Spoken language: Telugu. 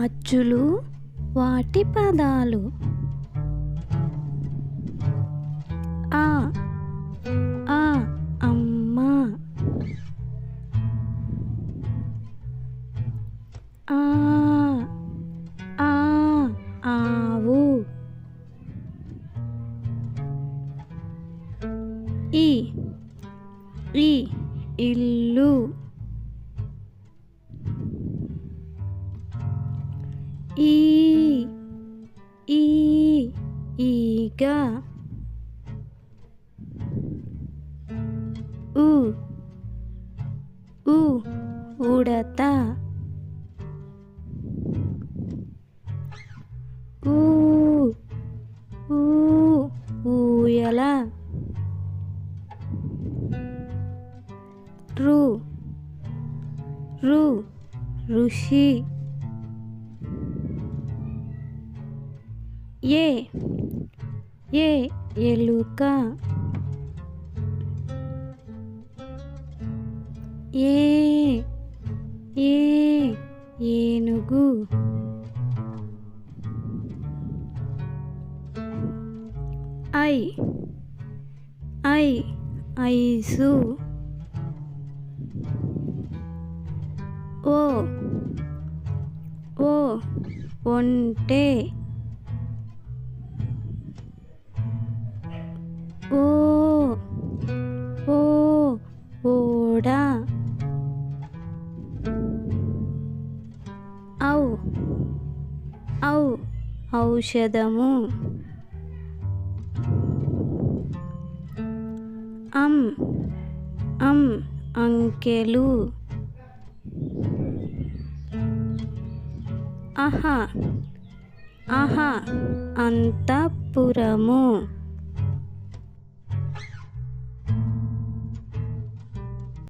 అచ్చులు వాటి పదాలు. ఆ ఆ అమ్మ, ఆ ఆ ఆవు, ఈ ఈ ఇల్లు, ఈ ఈ ఈగ, ఉ ఉ ఉడత, ఊ ఊ ఊయల, రు రు ఋషి, ఏ ఏ ఎలుక, ఏ ఏ ఏనుగు, ఐ ఐ ఐసు, ఓ ఓ ఒంటె, ఓ ఓ ఓడ, ఔ ఔ ఔషధము, అం అంకెలు, అహ అంతఃపురము.